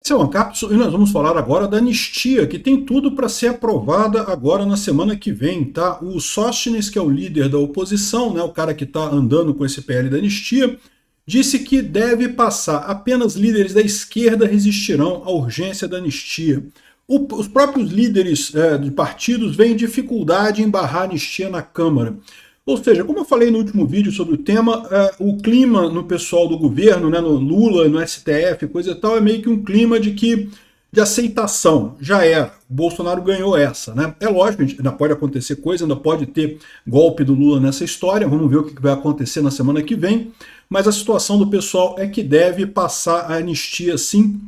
Esse é o Ancapso e nós vamos falar agora da anistia, que tem tudo para ser aprovada agora na semana que vem, tá? O Sóstenes, que é o líder da oposição, né, o cara que está andando com esse PL da anistia, disse que deve passar, apenas líderes da esquerda resistirão à urgência da anistia. Os próprios líderes de partidos veem dificuldade em barrar a anistia na Câmara. Ou seja, como eu falei no último vídeo sobre o tema, o clima no pessoal do governo, né, no Lula, no STF, coisa e tal, é meio que um clima de aceitação. Já era. O Bolsonaro ganhou essa, né? É lógico, ainda pode acontecer coisa, ainda pode ter golpe do Lula nessa história, vamos ver o que vai acontecer na semana que vem, mas a situação do pessoal é que deve passar a anistia sim.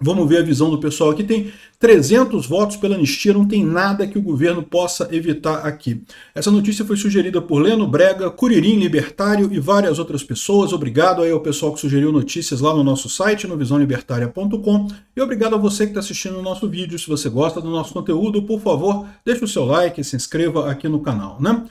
Vamos ver a visão do pessoal aqui. Tem 300 votos pela anistia, não tem nada que o governo possa evitar aqui. Essa notícia foi sugerida por Leno Brega, Curirim Libertário e várias outras pessoas. Obrigado aí ao pessoal que sugeriu notícias lá no nosso site, no visãolibertaria.com. E obrigado a você que está assistindo o nosso vídeo. Se você gosta do nosso conteúdo, por favor, deixe o seu like e se inscreva aqui no canal, né?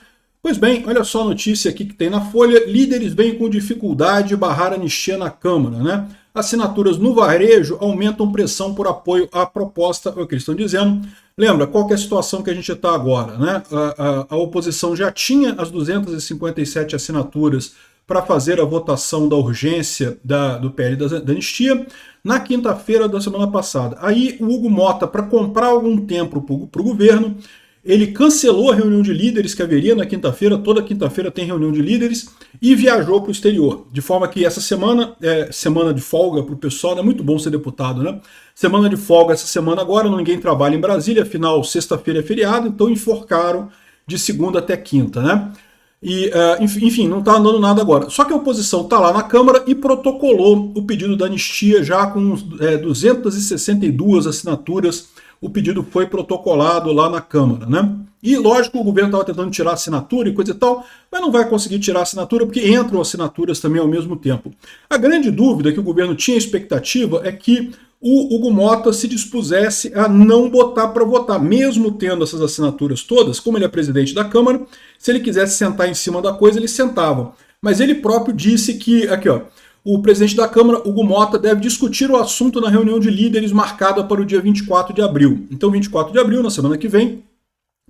Pois bem, olha só a notícia aqui que tem na Folha. Líderes vêm com dificuldade de barrar a anistia na Câmara, né? Assinaturas no varejo aumentam pressão por apoio à proposta, é o que eles estão dizendo. Lembra, qual que é a situação que a gente está agora, né? A oposição já tinha as 257 assinaturas para fazer a votação da urgência do PL da anistia na quinta-feira da semana passada. Aí o Hugo Mota, para comprar algum tempo para o governo, ele cancelou a reunião de líderes que haveria na quinta-feira, toda quinta-feira tem reunião de líderes, e viajou para o exterior. De forma que essa semana é semana de folga para o pessoal, é muito bom ser deputado, né? Semana de folga essa semana agora, ninguém trabalha em Brasília, afinal sexta-feira é feriado, então enforcaram de segunda até quinta, né? E, enfim, não está andando nada agora. Só que a oposição está lá na Câmara e protocolou o pedido da anistia já com 262 assinaturas. O pedido foi protocolado lá na Câmara, né? E lógico, o governo estava tentando tirar assinatura e coisa e tal, mas não vai conseguir tirar assinatura porque entram assinaturas também ao mesmo tempo. A grande dúvida que o governo tinha expectativa é que o Hugo Mota se dispusesse a não botar para votar, mesmo tendo essas assinaturas todas, como ele é presidente da Câmara, se ele quisesse sentar em cima da coisa, ele sentava. Mas ele próprio disse que, aqui ó, o presidente da Câmara, Hugo Mota, deve discutir o assunto na reunião de líderes marcada para o dia 24 de abril. Então, 24 de abril, na semana que vem,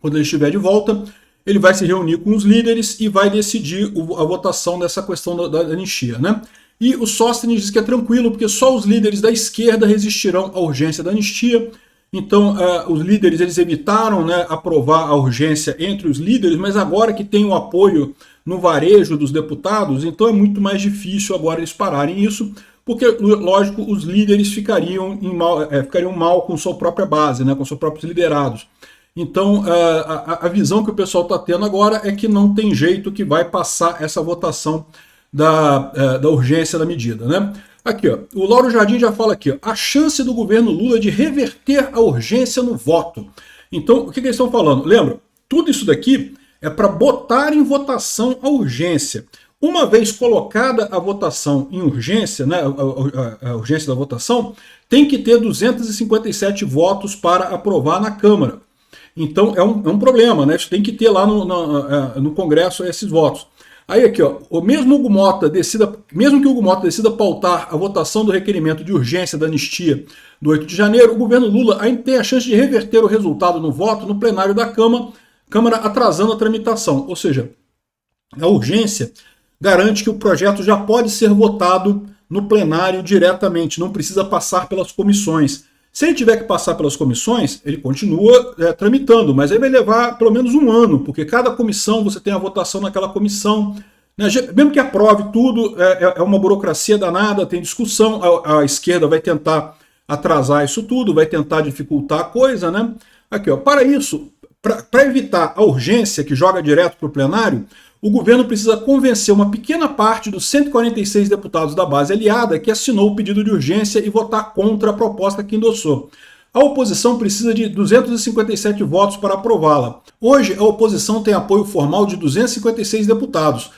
quando ele estiver de volta, ele vai se reunir com os líderes e vai decidir a votação dessa questão da anistia, né? E o Sóstenes diz que é tranquilo, porque só os líderes da esquerda resistirão à urgência da anistia. Então, os líderes eles evitaram, né, aprovar a urgência entre os líderes, mas agora que tem o apoio no varejo dos deputados, então é muito mais difícil agora eles pararem isso, porque, lógico, os líderes ficariam mal com sua própria base, né, com seus próprios liderados. Então, a visão que o pessoal está tendo agora é que não tem jeito que vai passar essa votação da urgência da medida, né? Aqui, ó, o Lauro Jardim já fala aqui, ó, a chance do governo Lula de reverter a urgência no voto. Então, o que eles estão falando? Lembra, tudo isso daqui é para botar em votação a urgência. Uma vez colocada a votação em urgência, né, a urgência da votação, tem que ter 257 votos para aprovar na Câmara. Então, é um problema, né? Tem que ter lá no Congresso esses votos. Aí aqui, ó, mesmo que o Hugo Mota decida pautar a votação do requerimento de urgência da anistia do 8 de janeiro, o governo Lula ainda tem a chance de reverter o resultado no voto no plenário da Câmara, atrasando a tramitação. Ou seja, a urgência garante que o projeto já pode ser votado no plenário diretamente, não precisa passar pelas comissões. Se ele tiver que passar pelas comissões, ele continua tramitando, mas aí vai levar pelo menos um ano, porque cada comissão você tem a votação naquela comissão, né? Mesmo que aprove tudo, é uma burocracia danada, tem discussão, a esquerda vai tentar atrasar isso tudo, vai tentar dificultar a coisa, né? Aqui, ó, para isso, para evitar a urgência que joga direto para o plenário, o governo precisa convencer uma pequena parte dos 146 deputados da base aliada que assinou o pedido de urgência e votar contra a proposta que endossou. A oposição precisa de 257 votos para aprová-la. Hoje, a oposição tem apoio formal de 256 deputados.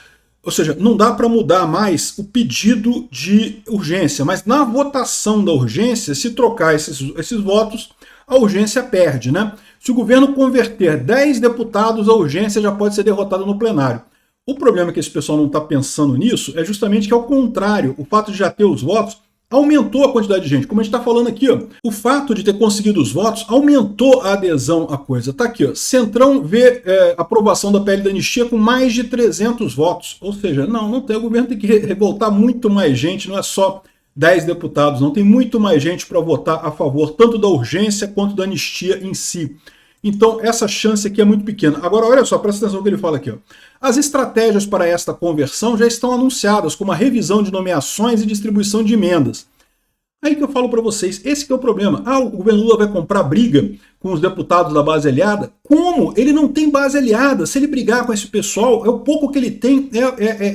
Ou seja, não dá para mudar mais o pedido de urgência, mas na votação da urgência, se trocar esses votos, a urgência perde, né? Se o governo converter 10 deputados, a urgência já pode ser derrotada no plenário. O problema que esse pessoal não está pensando nisso é justamente que, ao contrário, o fato de já ter os votos aumentou a quantidade de gente. Como a gente está falando aqui, ó, o fato de ter conseguido os votos aumentou a adesão à coisa. Está aqui, ó, Centrão vê aprovação da PL da anistia com mais de 300 votos. Ou seja, não tem, o governo tem que revoltar muito mais gente, não é só 10 deputados, não, tem muito mais gente para votar a favor, tanto da urgência quanto da anistia em si. Então, essa chance aqui é muito pequena. Agora, olha só, presta atenção no que ele fala aqui, ó. As estratégias para esta conversão já estão anunciadas, como a revisão de nomeações e distribuição de emendas. Aí que eu falo para vocês, esse que é o problema. O governo Lula vai comprar briga com os deputados da base aliada? Como? Ele não tem base aliada. Se ele brigar com esse pessoal, é o pouco que ele tem,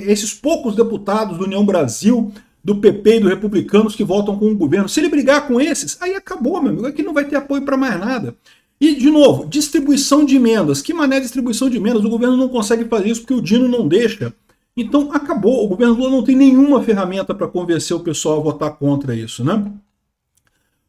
esses poucos deputados do União Brasil, do PP e do Republicanos que votam com o governo. Se ele brigar com esses, aí acabou, meu amigo. Aqui não vai ter apoio para mais nada. E, de novo, distribuição de emendas. Que mané distribuição de emendas? O governo não consegue fazer isso porque o Dino não deixa. Então, acabou. O governo Lula não tem nenhuma ferramenta para convencer o pessoal a votar contra isso, né?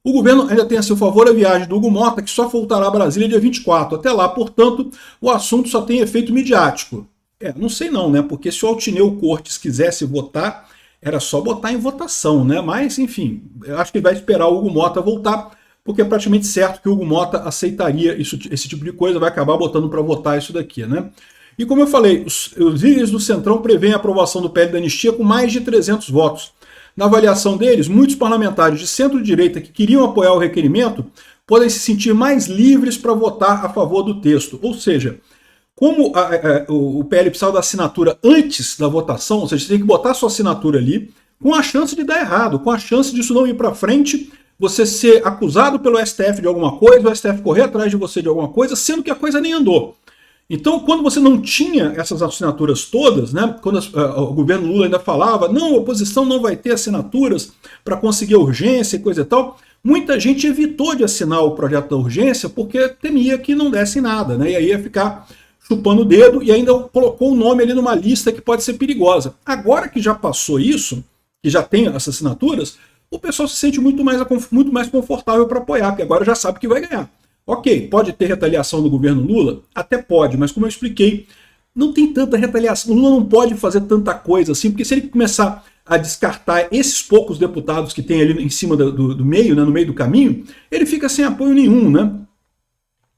O governo ainda tem a seu favor a viagem do Hugo Mota, que só voltará a Brasília dia 24. Até lá, portanto, o assunto só tem efeito midiático. Não sei não, né? Porque se o Altineu Cortes quisesse votar, era só botar em votação, né? Mas, enfim, eu acho que ele vai esperar o Hugo Mota voltar, porque é praticamente certo que o Hugo Mota aceitaria esse tipo de coisa, vai acabar botando para votar isso daqui, né? E como eu falei, os líderes do Centrão prevêem a aprovação do PL da anistia com mais de 300 votos. Na avaliação deles, muitos parlamentares de centro-direita que queriam apoiar o requerimento podem se sentir mais livres para votar a favor do texto. Ou seja, como o PL precisava da assinatura antes da votação, ou seja, você tem que botar sua assinatura ali, com a chance de dar errado, com a chance disso não ir para frente, você ser acusado pelo STF de alguma coisa, o STF correr atrás de você de alguma coisa, sendo que a coisa nem andou. Então, quando você não tinha essas assinaturas todas, né, quando o governo Lula ainda falava, não, a oposição não vai ter assinaturas para conseguir a urgência e coisa e tal, muita gente evitou de assinar o projeto da urgência porque temia que não desse nada, né, e aí ia ficar chupando o dedo e ainda colocou o nome ali numa lista que pode ser perigosa. Agora que já passou isso, que já tem essas assinaturas, o pessoal se sente muito mais confortável para apoiar, porque agora já sabe que vai ganhar. Ok, pode ter retaliação do governo Lula? Até pode, mas como eu expliquei, não tem tanta retaliação. O Lula não pode fazer tanta coisa assim, porque se ele começar a descartar esses poucos deputados que tem ali em cima do meio, né, no meio do caminho, ele fica sem apoio nenhum, né?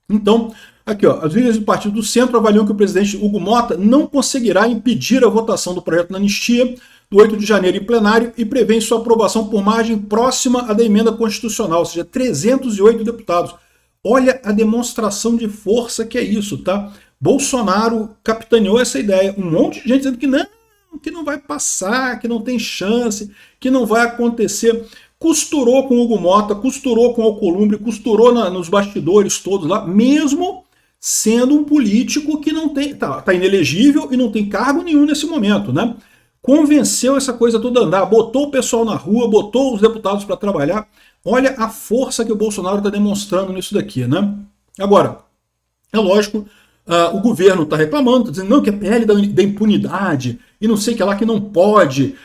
Então, aqui, ó, as líderes do Partido do Centro avaliam que o presidente Hugo Mota não conseguirá impedir a votação do projeto da anistia do 8 de janeiro em plenário e prevêem sua aprovação por margem próxima à da emenda constitucional, ou seja, 308 deputados. Olha a demonstração de força que é isso, tá? Bolsonaro capitaneou essa ideia. Um monte de gente dizendo que não vai passar, que não tem chance, que não vai acontecer. Costurou com o Hugo Mota, costurou com o Alcolumbre, costurou nos bastidores todos lá, mesmo sendo um político que não tem, tá inelegível e não tem cargo nenhum nesse momento, né? Convenceu essa coisa toda a andar, botou o pessoal na rua, botou os deputados para trabalhar. Olha a força que o Bolsonaro está demonstrando nisso daqui, né? Agora, é lógico, o governo está reclamando, está dizendo não, que é PL da impunidade, e não sei o que lá, que não pode,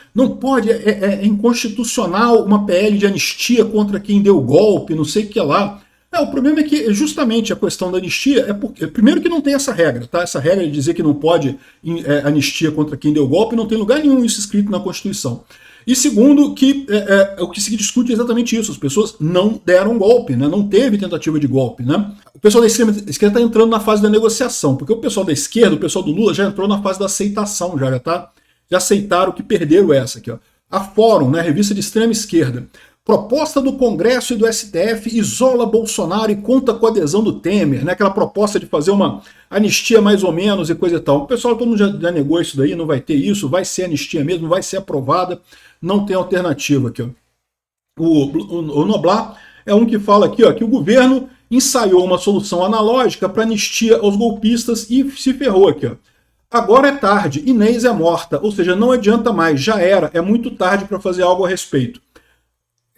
é inconstitucional uma PL de anistia contra quem deu golpe, não sei o que lá. O problema é que justamente a questão da anistia é porque, primeiro que não tem essa regra, tá? Essa regra de dizer que não pode anistia contra quem deu golpe, não tem lugar nenhum isso escrito na Constituição. E segundo, que o que se discute é exatamente isso, as pessoas não deram golpe, né? Não teve tentativa de golpe, né? O pessoal da esquerda está entrando na fase da negociação, porque o pessoal da esquerda, o pessoal do Lula já entrou na fase da aceitação, já aceitaram que perderam essa aqui, ó. A Fórum, né, revista de extrema esquerda, proposta do Congresso e do STF isola Bolsonaro e conta com a adesão do Temer, né? Aquela proposta de fazer uma anistia mais ou menos e coisa e tal. O pessoal, todo mundo já negou isso daí, não vai ter isso, vai ser anistia mesmo, vai ser aprovada, não tem alternativa aqui, ó. O Noblar é um que fala aqui, ó, que o governo ensaiou uma solução analógica para anistia aos golpistas e se ferrou aqui, ó. Agora é tarde, Inês é morta, ou seja, não adianta mais, já era, é muito tarde para fazer algo a respeito.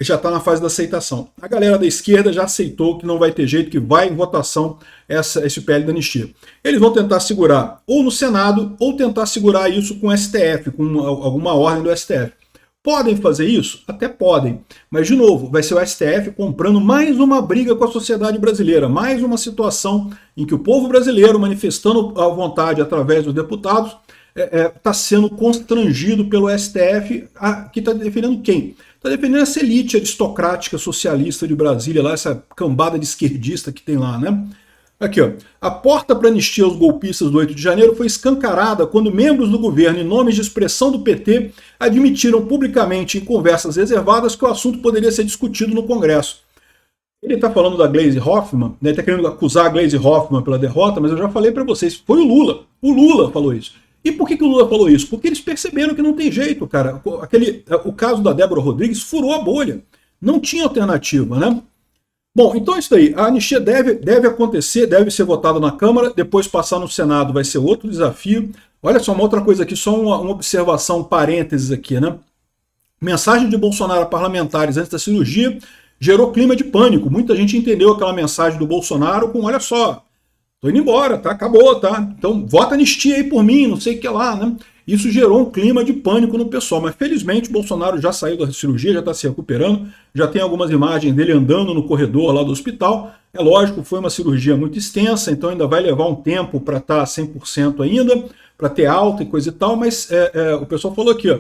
Já está na fase da aceitação. A galera da esquerda já aceitou que não vai ter jeito, que vai em votação esse PL da anistia. Eles vão tentar segurar ou no Senado, ou tentar segurar isso com o STF, com alguma ordem do STF. Podem fazer isso? Até podem. Mas, de novo, vai ser o STF comprando mais uma briga com a sociedade brasileira, mais uma situação em que o povo brasileiro, manifestando a vontade através dos deputados, está sendo constrangido pelo STF, que está defendendo quem? está defendendo essa elite aristocrática socialista de Brasília, lá, essa cambada de esquerdista que tem lá, né? Aqui, ó. A porta para anistia aos golpistas do 8 de janeiro foi escancarada quando membros do governo, em nomes de expressão do PT, admitiram publicamente em conversas reservadas que o assunto poderia ser discutido no Congresso. Ele está falando da Gleisi Hoffmann, né? Está querendo acusar a Gleisi Hoffmann pela derrota, mas eu já falei para vocês, foi o Lula. O Lula falou isso. E por que o Lula falou isso? Porque eles perceberam que não tem jeito, cara. O caso da Débora Rodrigues furou a bolha. Não tinha alternativa, né? Bom, então é isso aí. A anistia deve acontecer, deve ser votada na Câmara, depois passar no Senado vai ser outro desafio. Olha só, uma outra coisa aqui, só uma observação, um parênteses aqui, né? Mensagem de Bolsonaro a parlamentares antes da cirurgia gerou clima de pânico. Muita gente entendeu aquela mensagem do Bolsonaro com, olha só, tô indo embora, tá? Acabou, tá? Então vota anistia aí por mim, não sei o que lá, né? Isso gerou um clima de pânico no pessoal, mas felizmente o Bolsonaro já saiu da cirurgia, já está se recuperando, já tem algumas imagens dele andando no corredor lá do hospital. É lógico, foi uma cirurgia muito extensa, então ainda vai levar um tempo para estar 100% ainda, para ter alta e coisa e tal, mas o pessoal falou aqui, ó,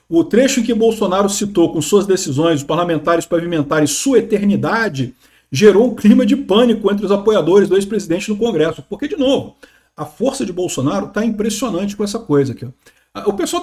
o trecho em que Bolsonaro citou com suas decisões os parlamentares pavimentarem sua eternidade gerou um clima de pânico entre os apoiadores do ex-presidente no Congresso, porque, de novo, a força de Bolsonaro está impressionante com essa coisa aqui. Ó. O pessoal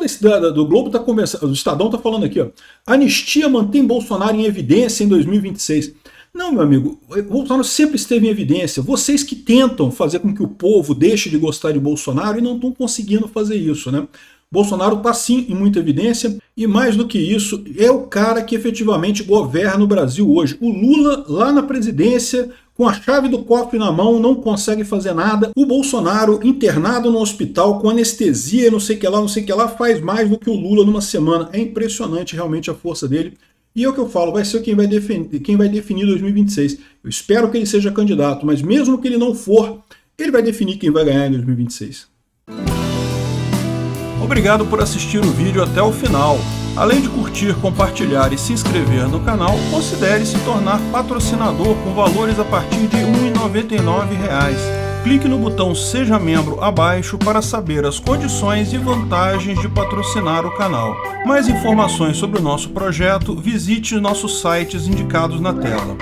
do Globo está conversando, do Estadão está falando aqui, ó, anistia mantém Bolsonaro em evidência em 2026. Não, meu amigo, Bolsonaro sempre esteve em evidência. Vocês que tentam fazer com que o povo deixe de gostar de Bolsonaro e não estão conseguindo fazer isso, né? Bolsonaro está sim em muita evidência e mais do que isso, é o cara que efetivamente governa o Brasil hoje. O Lula lá na presidência, com a chave do cofre na mão, não consegue fazer nada. O Bolsonaro internado no hospital com anestesia, não sei o que lá, faz mais do que o Lula numa semana. É impressionante realmente a força dele. E é o que eu falo, vai ser quem vai definir 2026. Eu espero que ele seja candidato, mas mesmo que ele não for, ele vai definir quem vai ganhar em 2026. Obrigado por assistir o vídeo até o final. Além de curtir, compartilhar e se inscrever no canal, considere se tornar patrocinador com valores a partir de R$ 1,99. Clique no botão Seja Membro abaixo para saber as condições e vantagens de patrocinar o canal. Mais informações sobre o nosso projeto, visite nossos sites indicados na tela.